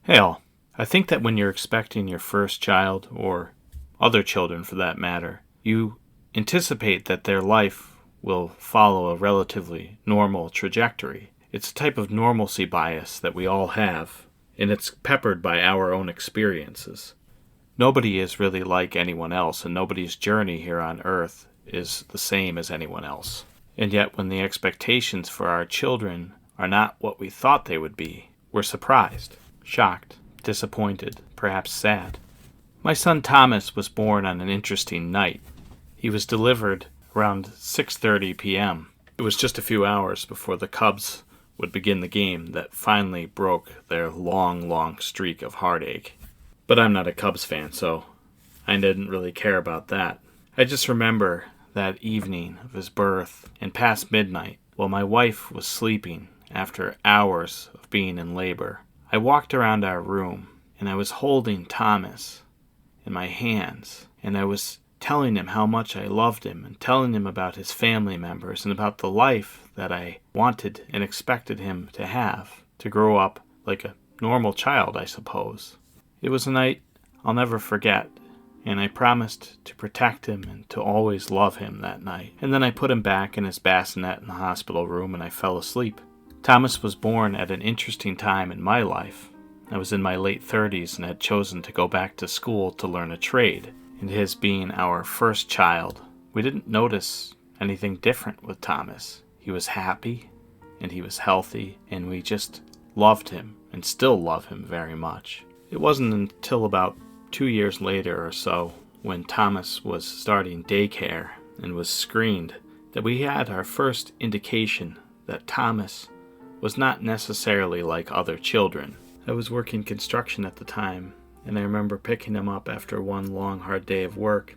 Hey all, I think that when you're expecting your first child, or other children for that matter, you anticipate that their life will follow a relatively normal trajectory. It's a type of normalcy bias that we all have, and it's peppered by our own experiences. Nobody is really like anyone else, and nobody's journey here on Earth is the same as anyone else. And yet, when the expectations for our children are not what we thought they would be, we're surprised, shocked, disappointed, perhaps sad. My son Thomas was born on an interesting night. He was delivered around 6:30 p.m. It was just a few hours before the Cubs would begin the game that finally broke their long streak of heartache. But I'm not a Cubs fan, so I didn't really care about that. I just remember that evening of his birth and past midnight, while my wife was sleeping after hours of being in labor. I walked around our room, and I was holding Thomas in my hands, and I was telling him how much I loved him, and telling him about his family members, and about the life that I wanted and expected him to have, to grow up like a normal child, I suppose. It was a night I'll never forget, and I promised to protect him and to always love him that night. And then I put him back in his bassinet in the hospital room, and I fell asleep. Thomas was born at an interesting time in my life. I was in my late 30s and had chosen to go back to school to learn a trade. And his being our first child, we didn't notice anything different with Thomas. He was happy, and he was healthy, and we just loved him, and still love him very much. It wasn't until about 2 years later or so, when Thomas was starting daycare and was screened, that we had our first indication that Thomas was not necessarily like other children. I was working construction at the time, and I remember picking him up after one long, hard day of work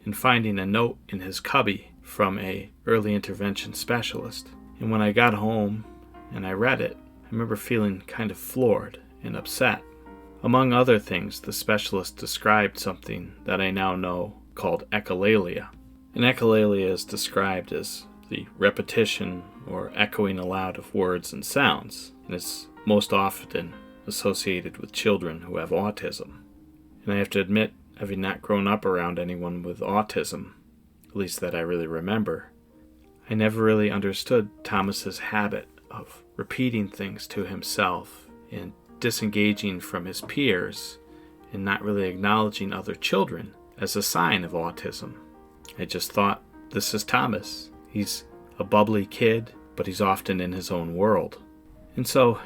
and finding a note in his cubby from a early intervention specialist. And when I got home and I read it, I remember feeling kind of floored and upset. Among other things, the specialist described something that I now know called echolalia. And echolalia is described as the repetition or echoing aloud of words and sounds, and it's most often associated with children who have autism. And I have to admit, having not grown up around anyone with autism, at least that I really remember, I never really understood Thomas's habit of repeating things to himself and disengaging from his peers and not really acknowledging other children as a sign of autism. I just thought, this is Thomas. He's a bubbly kid, but he's often in his own world. And so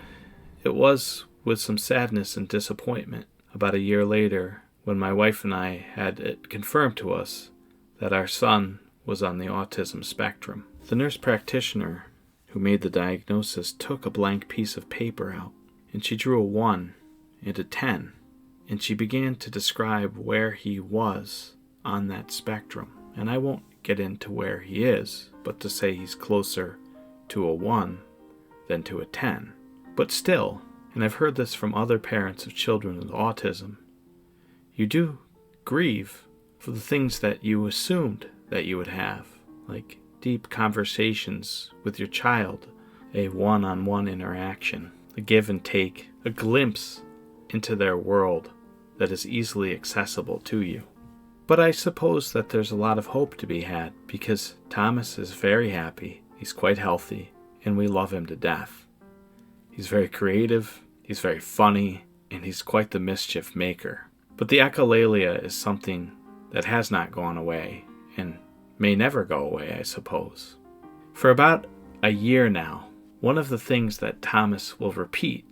it was with some sadness and disappointment about a year later when my wife and I had it confirmed to us that our son was on the autism spectrum. The nurse practitioner who made the diagnosis took a blank piece of paper out, and she drew a 1 and a 10, and she began to describe where he was on that spectrum. And I won't get into where he is, but to say he's closer to a 1 than to a 10. But still, and I've heard this from other parents of children with autism, you do grieve for the things that you assumed that you would have, like deep conversations with your child, a one-on-one interaction, a give and take, a glimpse into their world that is easily accessible to you. But I suppose that there's a lot of hope to be had, because Thomas is very happy, he's quite healthy, and we love him to death. He's very creative, he's very funny, and he's quite the mischief maker. But the echolalia is something that has not gone away, and may never go away, I suppose. For about a year now, one of the things that Thomas will repeat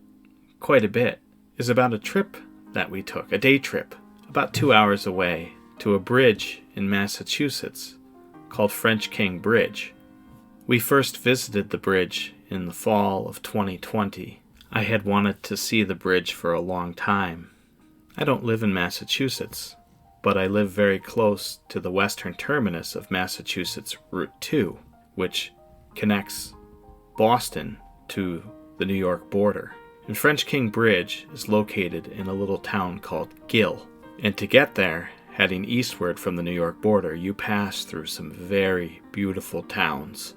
quite a bit is about a trip that we took, a day trip, about 2 hours away, to a bridge in Massachusetts called French King Bridge. We first visited the bridge in the fall of 2020. I had wanted to see the bridge for a long time. I don't live in Massachusetts, but I live very close to the western terminus of Massachusetts Route 2, which connects Boston to the New York border. And French King Bridge is located in a little town called Gill. And to get there, heading eastward from the New York border, you pass through some very beautiful towns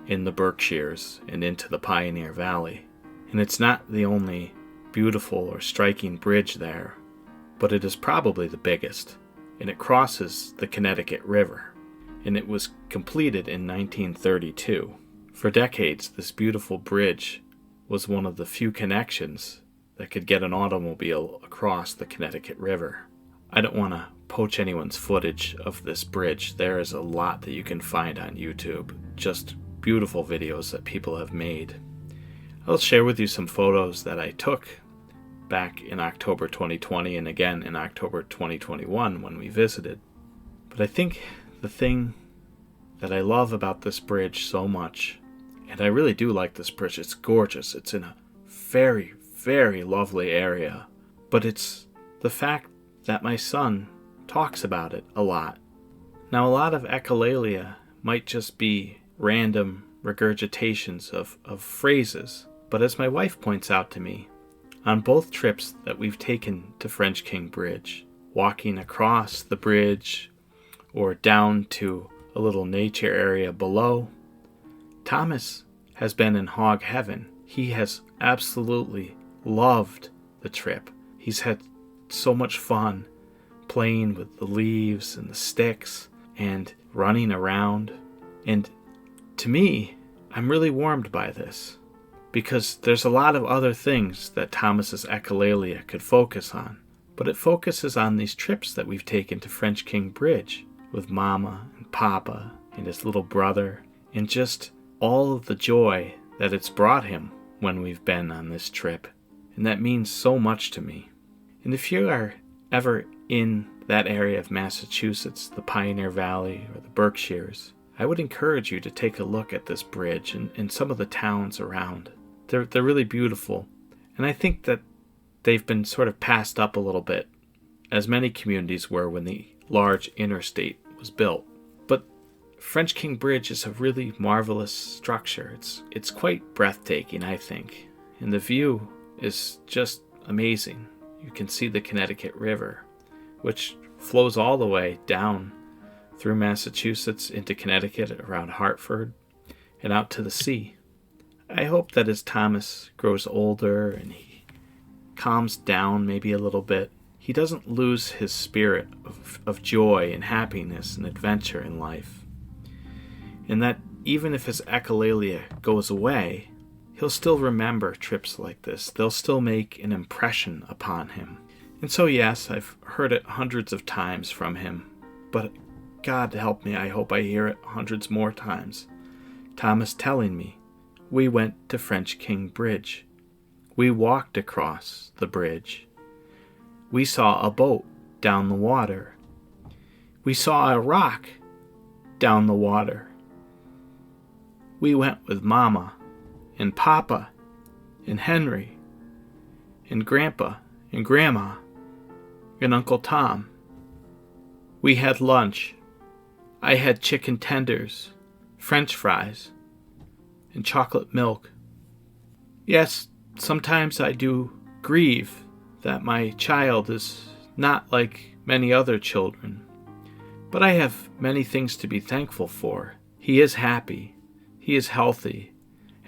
in the Berkshires and into the Pioneer Valley. And it's not the only beautiful or striking bridge there, but it is probably the biggest, and it crosses the Connecticut River, and it was completed in 1932. For decades, this beautiful bridge was one of the few connections that could get an automobile across the Connecticut River. I don't want to poach anyone's footage of this bridge. There is a lot that you can find on YouTube, just beautiful videos that people have made. I'll share with you some photos that I took back in October 2020 and again in October 2021 when we visited. But I think the thing that I love about this bridge so much, and I really do like this bridge, it's gorgeous, it's in a very, very lovely area, but it's the fact that my son talks about it a lot. Now, a lot of echolalia might just be random regurgitations of phrases, but as my wife points out to me, on both trips that we've taken to French King Bridge, walking across the bridge or down to a little nature area below, Thomas has been in hog heaven. He has absolutely loved the trip. He's had so much fun playing with the leaves and the sticks and running around. And to me, I'm really warmed by this because there's a lot of other things that Thomas's echolalia could focus on, but it focuses on these trips that we've taken to French King Bridge with Mama and Papa and his little brother, and just all of the joy that it's brought him when we've been on this trip. And that means so much to me. And if you are ever in that area of Massachusetts, the Pioneer Valley or the Berkshires, I would encourage you to take a look at this bridge and some of the towns around. They're really beautiful. And I think that they've been sort of passed up a little bit, as many communities were when the large interstate was built. But French King Bridge is a really marvelous structure. It's quite breathtaking, I think. And the view is just amazing. You can see the Connecticut River, which flows all the way down through Massachusetts into Connecticut around Hartford and out to the sea. I hope that as Thomas grows older and he calms down maybe a little bit, he doesn't lose his spirit of joy and happiness and adventure in life. And that even if his echolalia goes away, he'll still remember trips like this. They'll still make an impression upon him. And so yes, I've heard it hundreds of times from him, but God help me, I hope I hear it hundreds more times. Thomas telling me, we went to French King Bridge. We walked across the bridge. We saw a boat down the water. We saw a rock down the water. We went with Mama and Papa and Henry and Grandpa and Grandma and Uncle Tom. We had lunch. I had chicken tenders, French fries, and chocolate milk. Yes, sometimes I do grieve that my child is not like many other children, but I have many things to be thankful for. He is happy, he is healthy,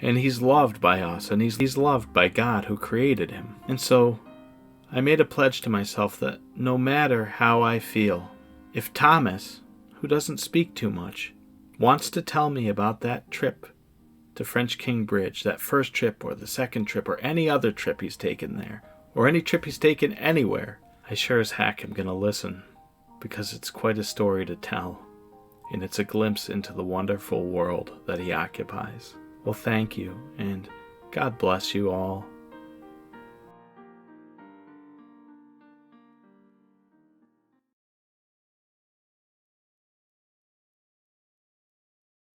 and he's loved by us, and he's loved by God who created him. And so I made a pledge to myself that no matter how I feel, if Thomas, who doesn't speak too much, wants to tell me about that trip to French King Bridge, that first trip or the second trip or any other trip he's taken there, or any trip he's taken anywhere, I sure as heck am going to listen, because it's quite a story to tell, and it's a glimpse into the wonderful world that he occupies. Well, thank you, and God bless you all.